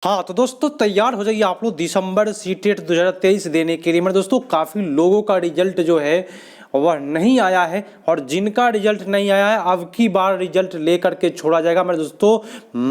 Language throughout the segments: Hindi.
हाँ तो दोस्तों तैयार हो जाइए आप लोग दिसंबर सीटेट 2023 देने के लिए। मेरे दोस्तों काफ़ी लोगों का रिजल्ट जो है वह नहीं आया है और जिनका रिजल्ट नहीं आया है अब की बार रिजल्ट लेकर के छोड़ा जाएगा। मेरे दोस्तों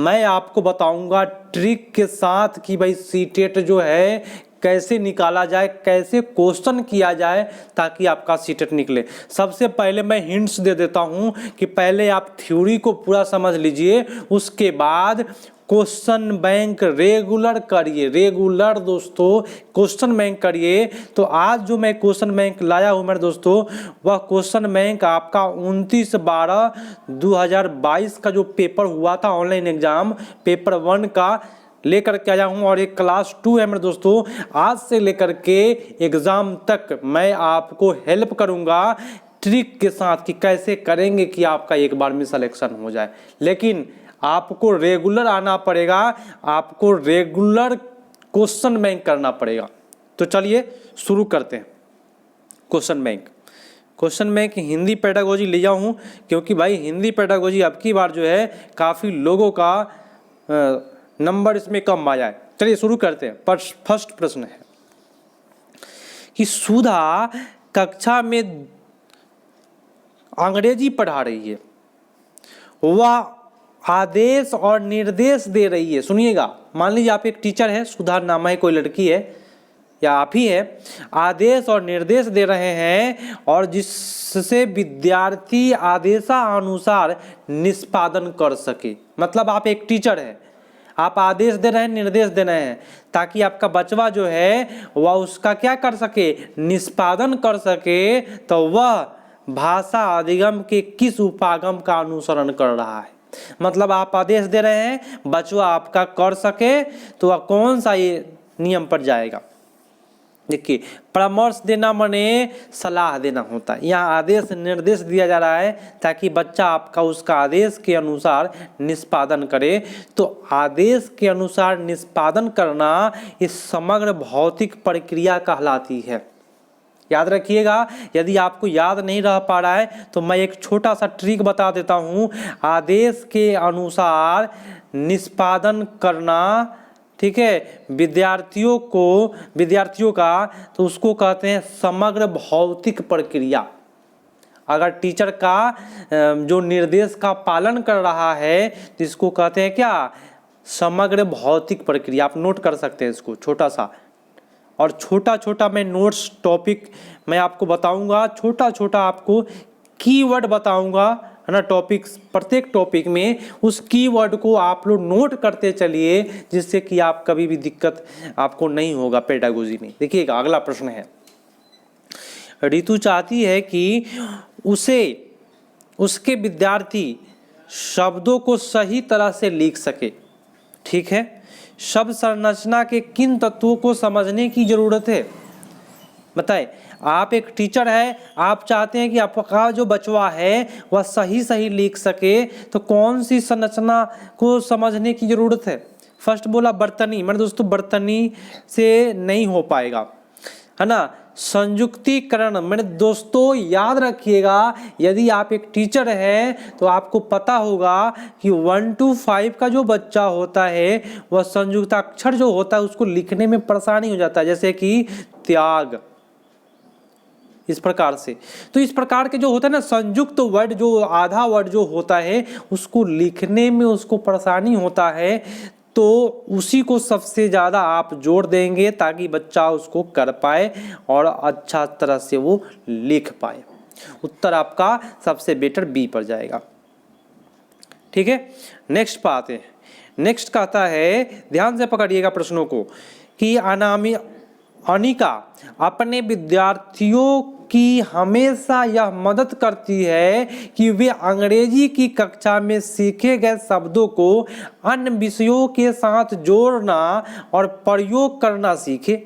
मैं आपको बताऊंगा ट्रिक के साथ कि भाई सीटेट जो है कैसे निकाला जाए, कैसे क्वेश्चन किया जाए ताकि आपका सीटेट निकले। सबसे पहले मैं हिंट्स दे देता हूं कि पहले आप थ्योरी को पूरा समझ लीजिए, उसके बाद क्वेश्चन बैंक रेगुलर करिए। रेगुलर दोस्तों क्वेश्चन बैंक करिए। तो आज जो मैं क्वेश्चन बैंक लाया हूं मेरे दोस्तों, वह क्वेश्चन बैंक आपका 29/12/2022 का जो पेपर हुआ था ऑनलाइन एग्जाम पेपर 1 का लेकर के आया हूं और एक क्लास 2 है मेरे दोस्तों। आज से लेकर के एग्जाम तक मैं आपको हेल्प करूंगा ट्रिक के साथ कि कैसे करेंगे कि आपका एक बार में सिलेक्शन हो जाए। लेकिन आपको रेगुलर आना पड़ेगा, आपको रेगुलर क्वेश्चन बैंक करना पड़ेगा। तो चलिए शुरू करते हैं। क्वेश्चन बैंक हिंदी पेडागोजी लिया हूं क्योंकि भाई हिंदी पेडागोजी अब की बार जो है काफ़ी लोगों का नंबर इसमें कम आया है। चलिए शुरू करते हैं। फर्स्ट प्रश्न है कि सुधा कक्षा में अंग्रेजी पढ़ा रही है, वह आदेश और निर्देश दे रही है। सुनिएगा, मान लीजिए आप एक टीचर है, सुधा नाम है, कोई लड़की है या आप ही है, आदेश और निर्देश दे रहे हैं और जिससे विद्यार्थी आदेशानुसार निष्पादन कर सके। मतलब आप एक टीचर है, आप आदेश दे रहे हैं, निर्देश दे रहे हैं ताकि आपका बचवा जो है वह उसका क्या कर सके, निष्पादन कर सके। तो वह भाषा अधिगम के किस उपागम का अनुसरण कर रहा है। मतलब आप आदेश दे रहे हैं, बचवा आपका कर सके तो वह कौन सा ये नियम पर जाएगा। देखिए, परामर्श देना माने सलाह देना होता है। यहाँ आदेश निर्देश दिया जा रहा है ताकि बच्चा आपका उसका आदेश के अनुसार निष्पादन करे। तो आदेश के अनुसार निष्पादन करना इस समग्र भौतिक प्रक्रिया कहलाती है। याद रखिएगा, यदि आपको याद नहीं रह पा रहा है तो मैं एक छोटा सा ट्रिक बता देता हूँ। आदेश के अनुसार निष्पादन करना, ठीक है, विद्यार्थियों का तो उसको कहते हैं समग्र भौतिक प्रक्रिया। अगर टीचर का जो निर्देश का पालन कर रहा है तो इसको कहते हैं क्या, समग्र भौतिक प्रक्रिया। आप नोट कर सकते हैं इसको छोटा सा। और छोटा छोटा मैं नोट्स टॉपिक मैं आपको बताऊंगा, छोटा छोटा आपको कीवर्ड बताऊंगा, है ना। टॉपिक्स, प्रत्येक टॉपिक में उस कीवर्ड को आप लोग नोट करते चलिए जिससे कि आप कभी भी दिक्कत आपको नहीं होगा पेडागोजी में। देखिएगा, अगला प्रश्न है, रितु चाहती है कि उसके विद्यार्थी शब्दों को सही तरह से लिख सके। ठीक है, शब्द संरचना के किन तत्वों को समझने की जरूरत है, बताएं। आप एक टीचर है, आप चाहते हैं कि आपका जो बचवा है वह सही लिख सके, तो कौन सी संरचना को समझने की जरूरत है। फर्स्ट बोला बर्तनी। मेरे दोस्तों बर्तनी से नहीं हो पाएगा, है ना। संयुक्तिकरण, मेरे दोस्तों याद रखिएगा, यदि आप एक टीचर हैं तो आपको पता होगा कि 1 to 5 का जो बच्चा होता है वह संयुक्ताक्षर जो होता है उसको लिखने में परेशानी हो जाता है, जैसे कि त्याग, इस प्रकार से। तो इस प्रकार के जो होता है ना संयुक्त वर्ड, जो आधा वर्ड जो होता है उसको लिखने में उसको परेशानी होता है, तो उसी को सबसे ज़्यादा आप जोर देंगे ताकि बच्चा उसको कर पाए और अच्छा तरह से वो लिख पाए। उत्तर आपका सबसे बेटर बी पर जाएगा। ठीक है, नेक्स्ट पे आते हैं। नेक्स्ट कहता है, ध्यान से पकड़िएगा प्रश्नों को, कि अनिका अपने विद्यार्थियों की हमेशा यह मदद करती है कि वे अंग्रेजी की कक्षा में सीखे गए शब्दों को अन्य विषयों के साथ जोड़ना और प्रयोग करना सीखे।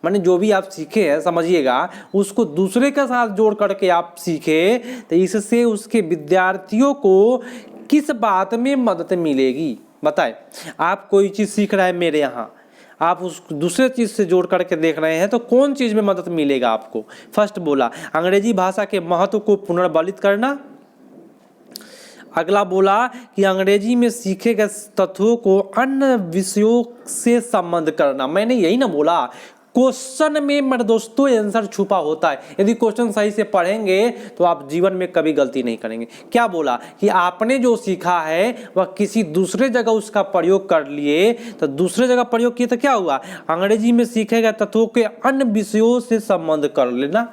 माने जो भी आप सीखे हैं, समझिएगा, उसको दूसरे के साथ जोड़ करके आप सीखे, तो इससे उसके विद्यार्थियों को किस बात में मदद मिलेगी। बताए, आप कोई चीज़ सीख रहे हैं मेरे यहाँ, आप उस दूसरे चीज़ से जोड़ करके देख रहे हैं, तो कौन चीज़ में मदद मिलेगा आपको। फर्स्ट बोला अंग्रेजी भाषा के महत्व को पुनर्बलित करना, अगला बोला कि अंग्रेजी में सीखे गए तथ्यों को अन्य विषयों से संबंध करना। मैंने यही ना बोला, क्वेश्चन में मेरे दोस्तों आंसर छुपा होता है। यदि क्वेश्चन सही से पढ़ेंगे तो आप जीवन में कभी गलती नहीं करेंगे। क्या बोला कि आपने जो सीखा है वह किसी दूसरे जगह उसका प्रयोग कर लिए, तो दूसरे जगह प्रयोग किए तो क्या हुआ, अंग्रेजी में सीखे गए तत्वों के अन्य विषयों से संबंध कर लेना।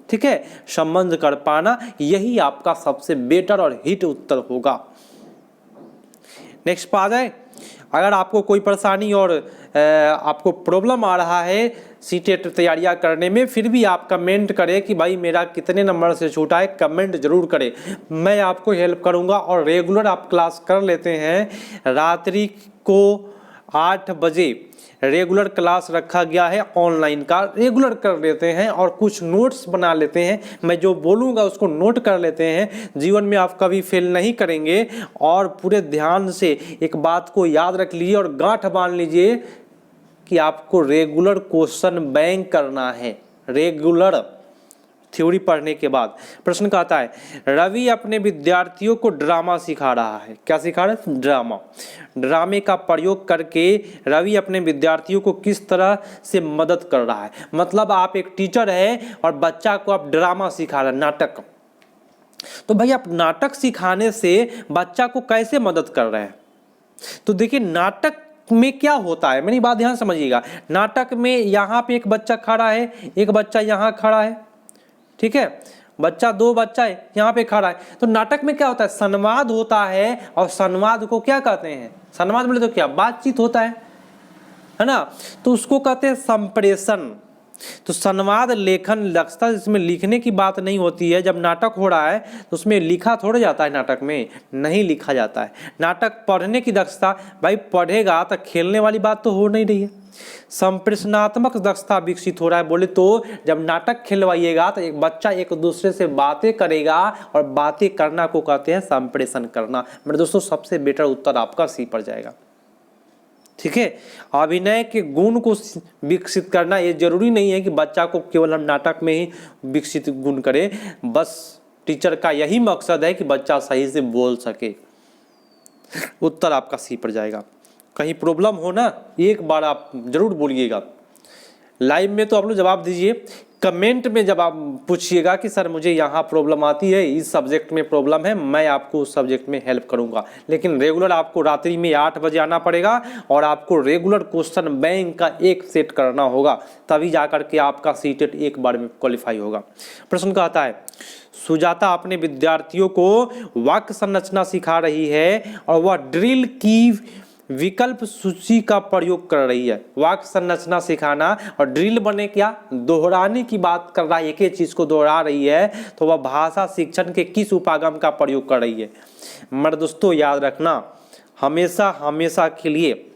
ठीक है, संबंध कर पाना, यही आपका सबसे बेटर और हिट उत्तर होगा। नेक्स्ट आ जाए, अगर आपको कोई परेशानी और आपको प्रॉब्लम आ रहा है सीटेट तैयारियां करने में, फिर भी आप कमेंट करें कि भाई मेरा कितने नंबर से छूटा है, कमेंट जरूर करें, मैं आपको हेल्प करूंगा। और रेगुलर आप क्लास कर लेते हैं, रात्रि को 8 बजे रेगुलर क्लास रखा गया है, ऑनलाइन का रेगुलर कर लेते हैं और कुछ नोट्स बना लेते हैं। मैं जो बोलूँगा उसको नोट कर लेते हैं, जीवन में आप कभी फेल नहीं करेंगे। और पूरे ध्यान से एक बात को याद रख लीजिए और गांठ बांध लीजिए कि आपको रेगुलर क्वेश्चन बैंक करना है। रेगुलर थ्योरी पढ़ने के बाद प्रश्न कहता है, रवि अपने विद्यार्थियों को ड्रामा सिखा रहा है। क्या सिखा रहा है? ड्रामा। ड्रामे का प्रयोग करके रवि अपने विद्यार्थियों को किस तरह से मदद कर रहा है। मतलब आप एक टीचर है और बच्चा को आप ड्रामा सिखा रहे हैं, नाटक। तो भाई आप नाटक सिखाने से बच्चा को कैसे मदद कर रहे हैं? तो देखिए नाटक में क्या होता है, मेरी बात ध्यान समझिएगा। नाटक में यहाँ पे एक बच्चा खड़ा है, एक बच्चा यहाँ खड़ा है, ठीक है, बच्चा 2 बच्चा है यहाँ पे खड़ा है। तो नाटक में क्या होता है, संवाद होता है। और संवाद को क्या कहते हैं? संवाद बोले तो क्या, बातचीत होता है ना, तो उसको कहते हैं संप्रेषण। तो संवाद लेखन दक्षता, इसमें लिखने की बात नहीं होती है। जब नाटक हो रहा है तो उसमें लिखा थोड़ा जाता है, नाटक में नहीं लिखा जाता है। नाटक पढ़ने की दक्षता, भाई पढ़ेगा तो खेलने वाली बात तो हो नहीं रही है। संप्रेषणात्मक दक्षता विकसित हो रहा है। बोले तो जब नाटक खिलवाइएगा तो एक बच्चा एक दूसरे से बातें करेगा और बातें करना को कहते हैं संप्रेषण करना। मेरे दोस्तों सबसे बेटर उत्तर आपका सी पर जाएगा। ठीक है, अभिनय के गुण को विकसित करना, ये जरूरी नहीं है कि बच्चा को केवल हम नाटक में ही विकसित गुण करें। बस टीचर का यही मकसद है कि बच्चा सही से बोल सके। उत्तर आपका सी पर जाएगा। कहीं प्रॉब्लम हो ना, एक बार आप जरूर बोलिएगा। लाइव में तो आप लोग जवाब दीजिए, कमेंट में जब आप पूछिएगा कि सर मुझे यहाँ प्रॉब्लम आती है, इस सब्जेक्ट में प्रॉब्लम है, मैं आपको उस सब्जेक्ट में हेल्प करूँगा। लेकिन रेगुलर आपको रात्रि में 8 बजे आना पड़ेगा और आपको रेगुलर क्वेश्चन बैंक का एक सेट करना होगा, तभी जाकर के आपका सीटेट एक बार में क्वालिफाई होगा। प्रश्न कहता है, सुजाता अपने विद्यार्थियों को वाक्य संरचना सिखा रही है और वह ड्रिल की विकल्प सूची का प्रयोग कर रही है। वाक्य संरचना सिखाना और ड्रिल बने क्या, दोहराने की बात कर रहा है, एक ही चीज को दोहरा रही है, तो वह भाषा शिक्षण के किस उपागम का प्रयोग कर रही है। मेरे दोस्तों याद रखना, हमेशा हमेशा के लिए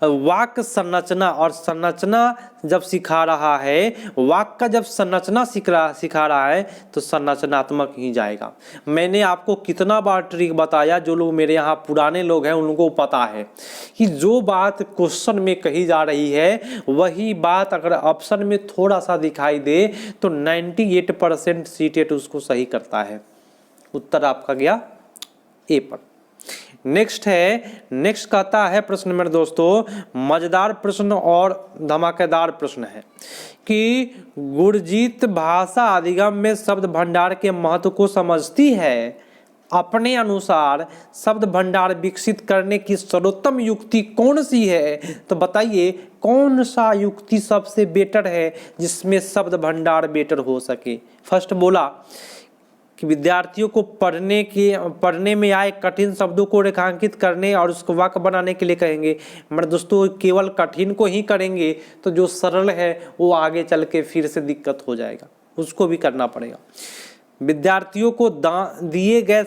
वाक्य संरचना और संरचना जब सिखा रहा है, वाक्य का जब संरचना सिखा रहा है तो संरचनात्मक ही जाएगा। मैंने आपको कितना बार ट्रिक बताया, जो लोग मेरे यहाँ पुराने लोग हैं उन लोगों को पता है कि जो बात क्वेश्चन में कही जा रही है वही बात अगर ऑप्शन में थोड़ा सा दिखाई दे तो 98% सीटेट उसको सही करता है। उत्तर आपका गया ए पर। नेक्स्ट कहता है प्रश्न मेरे दोस्तों, मजेदार प्रश्न और धमाकेदार प्रश्न है कि गुरजीत भाषा अधिगम में शब्द भंडार के महत्व को समझती है। अपने अनुसार शब्द भंडार विकसित करने की सर्वोत्तम युक्ति कौन सी है? तो बताइए कौन सा युक्ति सबसे बेटर है जिसमें शब्द भंडार बेटर हो सके। फर्स्ट बोला कि विद्यार्थियों को पढ़ने में आए कठिन शब्दों को रेखांकित करने और उसको वाक्य बनाने के लिए कहेंगे। मेरे दोस्तों केवल कठिन को ही करेंगे तो जो सरल है वो आगे चल के फिर से दिक्कत हो जाएगा, उसको भी करना पड़ेगा। विद्यार्थियों को दिए गए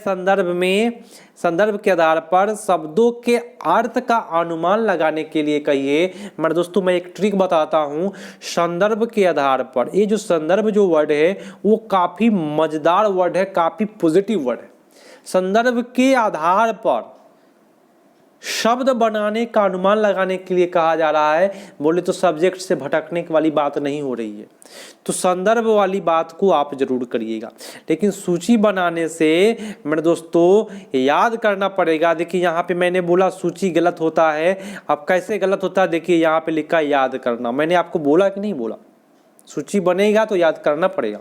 संदर्भ के आधार पर शब्दों के अर्थ का अनुमान लगाने के लिए कहिए। मेरे दोस्तों मैं एक ट्रिक बताता हूँ, संदर्भ के आधार पर, ये जो संदर्भ जो वर्ड है वो काफ़ी मजेदार वर्ड है, काफ़ी पॉजिटिव वर्ड है। संदर्भ के आधार पर शब्द बनाने का अनुमान लगाने के लिए कहा जा रहा है, बोले तो सब्जेक्ट से भटकने वाली बात नहीं हो रही है, तो संदर्भ वाली बात को आप जरूर करिएगा। लेकिन सूची बनाने से मेरे दोस्तों याद करना पड़ेगा। देखिए यहाँ पे मैंने बोला सूची गलत होता है, अब कैसे गलत होता है, देखिए यहाँ पे लिखा याद करना, मैंने आपको बोला कि नहीं बोला, सूची बनेगा तो याद करना पड़ेगा।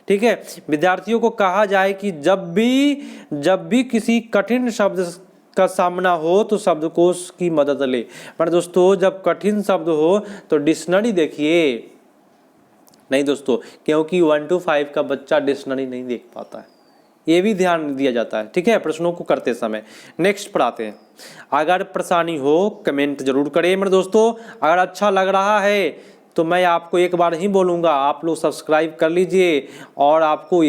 ठीक है, विद्यार्थियों को कहा जाए कि जब भी किसी कठिन शब्द का सामना हो तो शब्दकोश की मदद ले। पर दोस्तों जब कठिन शब्द हो तो डिक्शनरी देखिए, नहीं दोस्तों, क्योंकि 1 to 5 का बच्चा डिक्शनरी नहीं देख पाता है, ये भी ध्यान दिया जाता है। ठीक है, प्रश्नों को करते समय। नेक्स्ट पढ़ाते हैं। अगर परेशानी हो कमेंट जरूर करें मेरे दोस्तों। अगर अच्छा लग रहा है तो मैं आपको एक बार ही बोलूँगा, आप लोग सब्सक्राइब कर लीजिए, और आपको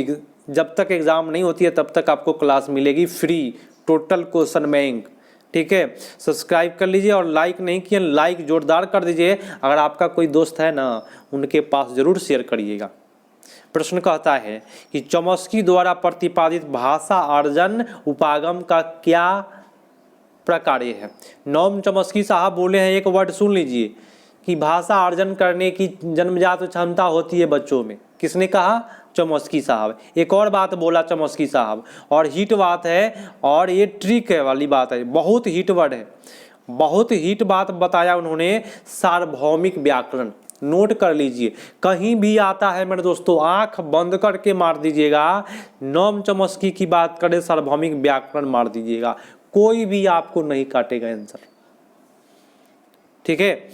जब तक एग्ज़ाम नहीं होती है तब तक आपको क्लास मिलेगी फ्री, टोटल क्वेश्चन बैंक। ठीक है, सब्सक्राइब कर लीजिए, और लाइक नहीं किया लाइक जोरदार कर दीजिए। अगर आपका कोई दोस्त है ना, उनके पास जरूर शेयर करिएगा। प्रश्न कहता है कि चॉम्स्की द्वारा प्रतिपादित भाषा अर्जन उपागम का क्या प्रकार्य है। नोम चॉम्स्की साहब बोले हैं, एक वर्ड सुन लीजिए, कि भाषा अर्जन करने की जन्मजात क्षमता होती है बच्चों में। किसने कहा? चॉम्स्की साहब। एक और बात बोला चॉम्स्की साहब, और हिट बात है, और ये ट्रिक है वाली बात है, बहुत हिट वर्ड है, बहुत हिट बात बताया उन्होंने, सार्वभौमिक व्याकरण। नोट कर लीजिए, कहीं भी आता है मेरे दोस्तों आंख बंद करके मार दीजिएगा, नोम चॉम्स्की की बात करें सार्वभौमिक व्याकरण मार दीजिएगा, कोई भी आपको नहीं काटेगा आंसर। ठीक है,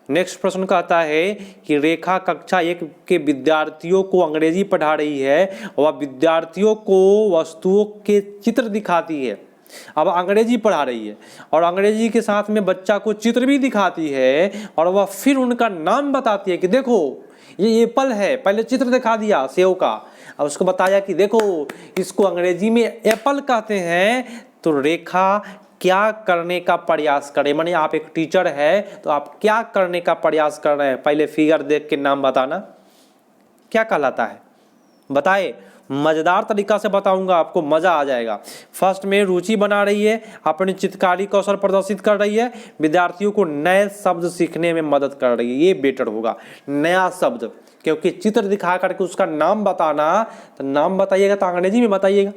नेक्स्ट प्रश्न कहता है कि रेखा कक्षा 1 के विद्यार्थियों को अंग्रेजी पढ़ा रही है, वह विद्यार्थियों को वस्तुओं के चित्र दिखाती है। अब अंग्रेजी पढ़ा रही है और अंग्रेजी के साथ में बच्चा को चित्र भी दिखाती है, और वह फिर उनका नाम बताती है कि देखो ये एप्पल है, पहले चित्र दिखा दिया सेव का, अब उसको बताया कि देखो इसको अंग्रेजी में एप्पल कहते हैं। तो रेखा क्या करने का प्रयास करें, माने आप एक टीचर है तो आप क्या करने का प्रयास कर रहे हैं, पहले फिगर देख के नाम बताना क्या कहलाता है, बताए। मजेदार तरीका से बताऊंगा, आपको मजा आ जाएगा। फर्स्ट में रुचि बना रही है, अपनी चित्रकारी कौशल प्रदर्शित कर रही है, विद्यार्थियों को नए शब्द सीखने में मदद कर रही है, ये बेटर होगा। नया शब्द, क्योंकि चित्र दिखा करके उसका नाम बताना, तो नाम बताइएगा तो अंग्रेजी में बताइएगा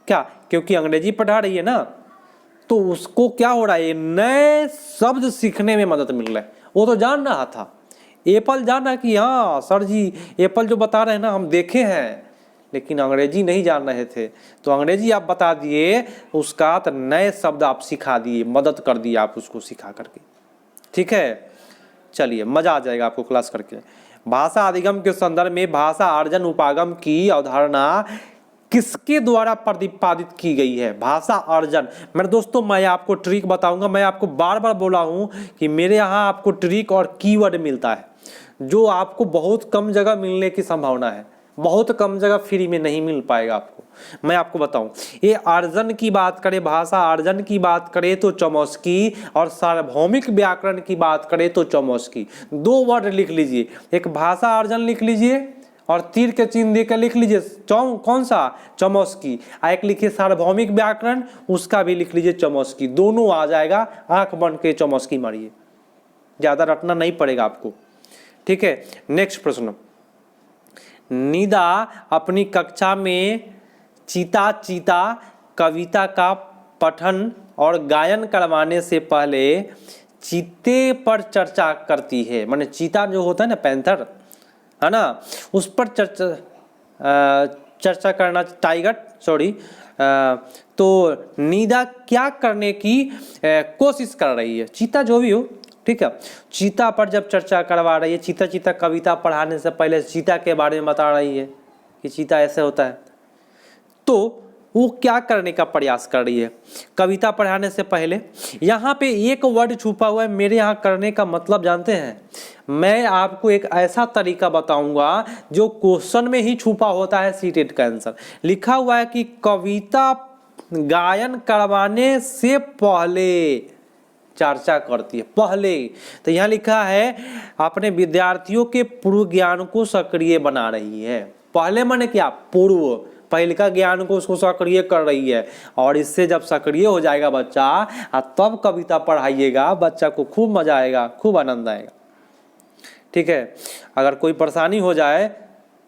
क्या, क्योंकि अंग्रेजी पढ़ा रही है ना, तो उसको क्या हो रहा है, नए शब्द सीखने में मदद मिल रहा है। वो तो जान रहा था, एप्पल जाना कि हाँ सर जी एप्पल जो बता रहे हैं ना हम देखे हैं, लेकिन अंग्रेजी नहीं जान रहे थे, तो अंग्रेजी आप बता दिए उसका, तो नए शब्द आप सिखा दिए, मदद कर दिए आप उसको सिखा करके। ठीक है, चलिए मजा आ जाएगा आपको क्लास करके। भाषा अधिगम के संदर्भ में भाषा अर्जन उपागम की अवधारणा किसके द्वारा प्रतिपादित की गई है? भाषा अर्जन। मेरे दोस्तों मैं आपको ट्रिक बताऊंगा, मैं आपको बार बार बोला हूं कि मेरे यहाँ आपको ट्रिक और कीवर्ड मिलता है, जो आपको बहुत कम जगह मिलने की संभावना है, बहुत कम जगह फ्री में नहीं मिल पाएगा आपको। मैं आपको बताऊं, ये अर्जन की बात करें, भाषा अर्जन की बात करें तो चॉम्स्की, और सार्वभौमिक व्याकरण की बात करें तो चॉम्स्की। दो वर्ड लिख लीजिए, एक भाषा अर्जन लिख लीजिए और तीर के चिन्ह देकर लिख लीजिए कौन सा, चॉम्स्की। एक लिखिए सार्वभौमिक व्याकरण, उसका भी लिख लीजिए चॉम्स्की, दोनों आ जाएगा। आंख बंद के चॉम्स्की मारिए, ज्यादा रटना नहीं पड़ेगा आपको। ठीक है, नेक्स्ट प्रश्न। निदा अपनी कक्षा में चीता चीता कविता का पठन और गायन करवाने से पहले चीते पर चर्चा करती है। माने चीता जो होता है ना, पैंथर है ना, उस पर चर्चा करना, टाइगर सॉरी, तो निदा क्या करने की कोशिश कर रही है, चीता जो भी हो, ठीक है, चीता पर जब चर्चा करवा रही है, चीता चीता कविता पढ़ाने से पहले चीता के बारे में बता रही है कि चीता ऐसे होता है, तो वो क्या करने का प्रयास कर रही है कविता पढ़ाने से पहले। यहाँ पे एक वर्ड छुपा हुआ है, मेरे यहाँ करने का मतलब जानते हैं, मैं आपको एक ऐसा तरीका बताऊंगा जो क्वेश्चन में ही छुपा होता है, सीटेट का आंसर लिखा हुआ है कि कविता गायन करवाने से पहले चर्चा करती है, पहले। तो यहाँ लिखा है अपने विद्यार्थियों के पूर्व ज्ञान को सक्रिय बना रही है। पहले माने क्या, पूर्व, पहले का ज्ञान को उसको सक्रिय कर रही है। और इससे जब सक्रिय हो जाएगा बच्चा तब कविता पढ़ाइएगा, बच्चा को खूब मजा आएगा, खूब आनंद आएगा। ठीक है, अगर कोई परेशानी हो जाए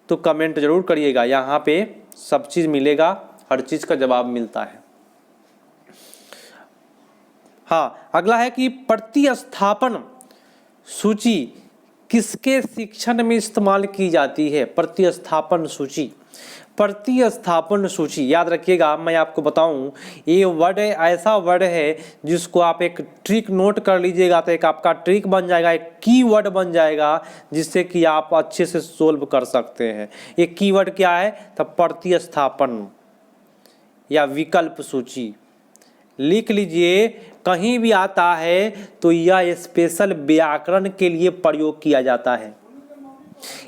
तो कमेंट जरूर करिएगा, यहाँ पे सब चीज़ मिलेगा, हर चीज़ का जवाब मिलता है। हाँ, अगला है कि प्रतिस्थापन सूची किसके शिक्षण में इस्तेमाल की जाती है? प्रतिस्थापन सूची, प्रतिस्थापन सूची याद रखिएगा। मैं आपको बताऊं, ये वर्ड ऐसा वर्ड है जिसको आप एक ट्रिक नोट कर लीजिएगा तो एक आपका ट्रिक बन जाएगा, एक कीवर्ड बन जाएगा जिससे कि आप अच्छे से सोल्व कर सकते हैं। ये कीवर्ड क्या है? तो प्रतिस्थापन या विकल्प सूची। लिख लीजिए, कहीं भी आता है तो यह स्पेशल व्याकरण के लिए प्रयोग किया जाता है।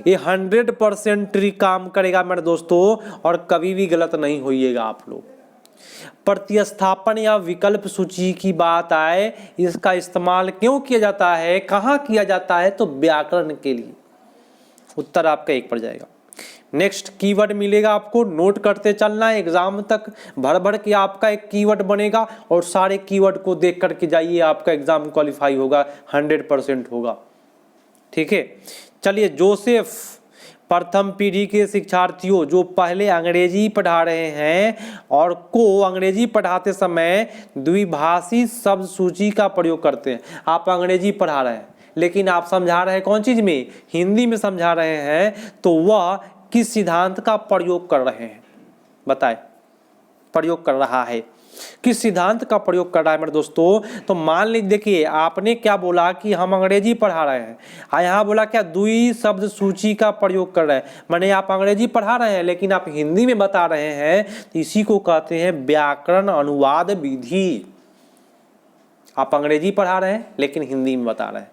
ये 100% ट्रिक काम करेगा मेरे दोस्तों, और कभी भी गलत नहीं होइएगा आप लोग। प्रतिस्थापन या विकल्प सूची की बात आए, इसका इस्तेमाल क्यों किया जाता है, कहाँ किया जाता है? तो व्याकरण के लिए। उत्तर आपका 1 पड़ जाएगा। नेक्स्ट कीवर्ड मिलेगा आपको, नोट करते चलना है, एग्जाम तक भर भर के आपका एक कीवर्ड बनेगा और सारे कीवर्ड को देख करके जाइए, आपका एग्जाम क्वालिफाई होगा, 100% होगा। ठीक है, चलिए। जोसेफ प्रथम पीढ़ी के शिक्षार्थियों जो पहले अंग्रेजी पढ़ा रहे हैं और को अंग्रेजी पढ़ाते समय द्विभाषी शब्द सूची का प्रयोग करते हैं। आप अंग्रेजी पढ़ा रहे हैं लेकिन आप समझा रहे हैं कौन चीज में? हिंदी में समझा रहे हैं, तो वह किस सिद्धांत का प्रयोग कर रहे हैं? बताएं, प्रयोग कर रहा है, किस सिद्धांत का प्रयोग कर रहा है मेरे दोस्तों? तो मान लीजिए, देखिए आपने क्या बोला कि हम अंग्रेजी पढ़ा रहे हैं, यहाँ बोला क्या द्वि शब्द सूची का प्रयोग कर रहे हैं, माने आप अंग्रेजी पढ़ा रहे हैं लेकिन आप हिंदी में बता रहे हैं, तो इसी को कहते हैं व्याकरण अनुवाद विधि। आप अंग्रेजी पढ़ा रहे हैं लेकिन हिंदी में बता रहे हैं।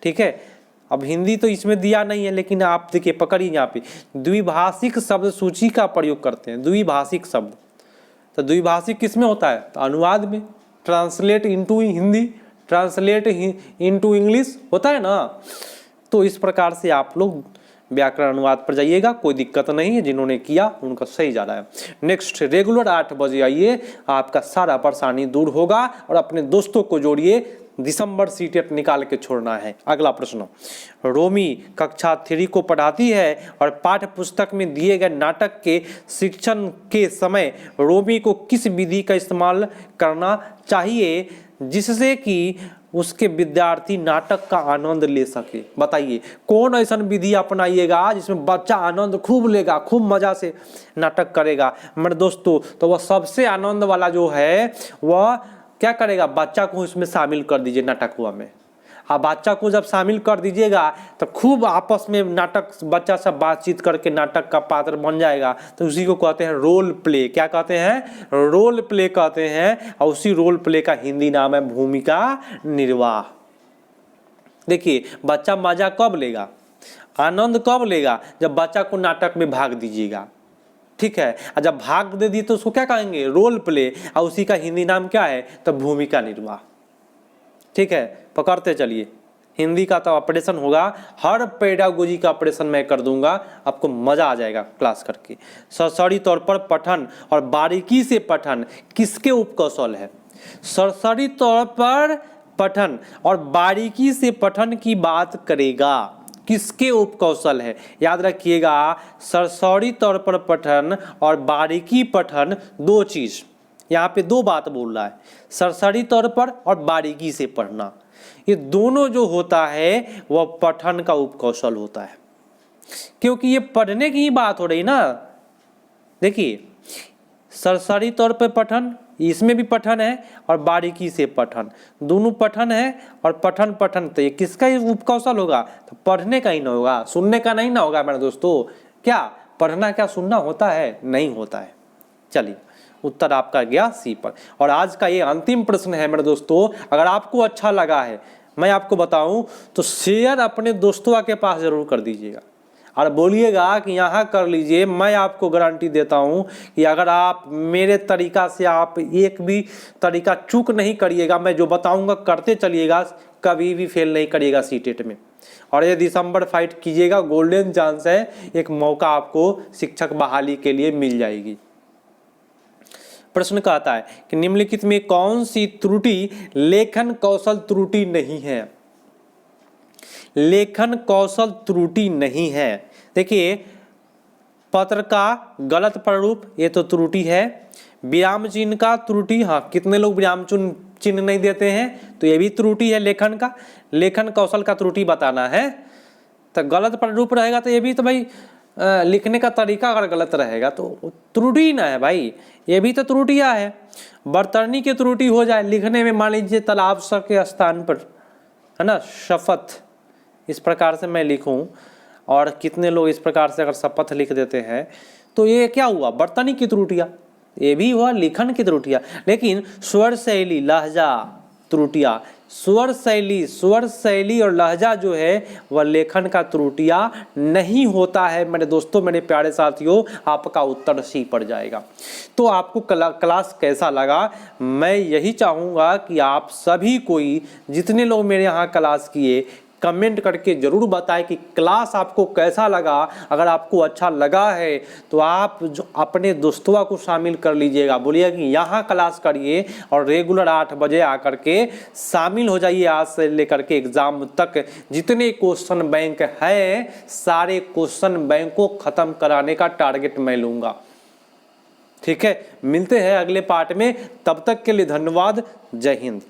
ठीक है, अब हिंदी तो इसमें दिया नहीं है, लेकिन आप देखिए पकड़िए, यहाँ पे द्विभाषिक शब्द सूची का प्रयोग करते हैं। द्विभाषिक शब्द, तो द्विभाषिक किस में होता है? तो अनुवाद में, translate into Hindi, translate into English होता है ना। तो इस प्रकार से आप लोग व्याकरण अनुवाद पर जाइएगा, कोई दिक्कत नहीं है, जिन्होंने किया उनका सही जा रहा है। नेक्स्ट, रेगुलर 8 बजे आइए, आपका सारा परेशानी दूर होगा। और अपने दोस्तों को जोड़िए, दिसंबर सीटेट निकाल के छोड़ना है। अगला प्रश्न, रोमी कक्षा 3 को पढ़ाती है और पाठ्य पुस्तक में दिए गए नाटक के शिक्षण के समय रोमी को किस विधि का इस्तेमाल करना चाहिए जिससे कि उसके विद्यार्थी नाटक का आनंद ले सके? बताइए, कौन ऐसा विधि अपनाइएगा जिसमें बच्चा आनंद खूब लेगा, खूब मजा से नाटक करेगा मेरे दोस्तों? तो वह सबसे आनंद वाला जो है वह क्या करेगा? बच्चा को इसमें शामिल कर दीजिए नाटक हुआ में। अब बच्चा को जब शामिल कर दीजिएगा तो खूब आपस में नाटक, बच्चा सब बातचीत करके नाटक का पात्र बन जाएगा। तो उसी को कहते हैं रोल प्ले। क्या कहते हैं? रोल प्ले कहते हैं। और उसी रोल प्ले का हिंदी नाम है भूमिका निर्वाह। देखिए, बच्चा मजा कब लेगा, आनंद कब लेगा? जब बच्चा को नाटक में भाग दीजिएगा। ठीक है, और जब भाग दे दी तो उसको क्या कहेंगे? Role play. और उसी का हिंदी नाम क्या है? तो भूमिका निर्वाह। ठीक है, पकड़ते चलिए। हिंदी का तो ऑपरेशन होगा, हर पेडागोजी का ऑपरेशन मैं कर दूंगा, आपको मजा आ जाएगा क्लास करके। सरसरी तौर पर पठन और बारीकी से पठन किसके उपकौशल है? सरसरी तौर पर पठन और बारीकी से पठन की बात करेगा, किसके उपकौशल है? याद रखिएगा, सरसरी तौर पर पठन और बारीकी पठन दो चीज, यहाँ पे दो बात बोल रहा है, सरसरी तौर पर और बारीकी से पढ़ना। ये दोनों जो होता है वह पठन का उपकौशल होता है, क्योंकि ये पढ़ने की ही बात हो रही ना। देखिए, सरसरी तौर पर पठन, इसमें भी पठन है और बारीकी से पठन, दोनों पठन है। और पठन पठन तो ये किसका उपकौशल होगा? तो पढ़ने का ही ना होगा, सुनने का नहीं ना होगा मेरे दोस्तों। क्या पढ़ना क्या सुनना होता है? नहीं होता है। चलिए, उत्तर आपका गया सी पर। और आज का ये अंतिम प्रश्न है मेरे दोस्तों, अगर आपको अच्छा लगा है, मैं आपको बताऊं तो शेयर अपने दोस्तों के पास जरूर कर दीजिएगा। और बोलिएगा कि यहाँ कर लीजिए, मैं आपको गारंटी देता हूँ कि अगर आप मेरे तरीका से आप एक भी तरीका चूक नहीं करिएगा, मैं जो बताऊँगा करते चलिएगा, कभी भी फेल नहीं करिएगा सीटेट में। और ये दिसंबर फाइट कीजिएगा, गोल्डन चांस है, एक मौका आपको शिक्षक बहाली के लिए मिल जाएगी। प्रश्न कहता है कि निम्नलिखित में कौन सी त्रुटि लेखन कौशल त्रुटि नहीं है? लेखन कौशल त्रुटि नहीं है। देखिए, पत्र का गलत प्रारूप, ये तो त्रुटि है। विराम चिन्ह का त्रुटि, हाँ, कितने लोग विराम चिन्ह नहीं देते हैं, तो ये भी त्रुटि है लेखन का। लेखन कौशल का त्रुटि बताना है, तो गलत प्रारूप रहेगा तो ये भी तो भाई लिखने का तरीका अगर गलत रहेगा तो त्रुटि ना है भाई, ये भी तो त्रुटियाँ है। बर्तनी की त्रुटि हो जाए लिखने में, मान लीजिए तालाब सर के स्थान पर, है ना, शपथ, इस प्रकार से मैं लिखूं और कितने लोग इस प्रकार से अगर शपथ लिख देते हैं, तो ये क्या हुआ? बर्तनी की त्रुटियाँ, ये भी हुआ लिखन की त्रुटियाँ। लेकिन स्वर शैली, लहजा त्रुटियाँ, स्वर शैली और लहजा जो है वह लेखन का त्रुटियाँ नहीं होता है। मेरे दोस्तों, मेरे प्यारे साथियों, आपका उत्तर सी पड़ जाएगा। तो आपको क्लास कैसा लगा? मैं यही चाहूँगा कि आप सभी कोई, जितने लोग मेरे यहाँ क्लास किए, कमेंट करके ज़रूर बताएं कि क्लास आपको कैसा लगा। अगर आपको अच्छा लगा है तो आप जो अपने दोस्तों को शामिल कर लीजिएगा, बोलिए कि यहाँ क्लास करिए और रेगुलर 8 बजे आकर के शामिल हो जाइए। आज से लेकर के एग्ज़ाम तक जितने क्वेश्चन बैंक है, सारे क्वेश्चन बैंक को ख़त्म कराने का टारगेट मैं लूँगा। ठीक है, मिलते हैं अगले पार्ट में, तब तक के लिए धन्यवाद। जय हिंद।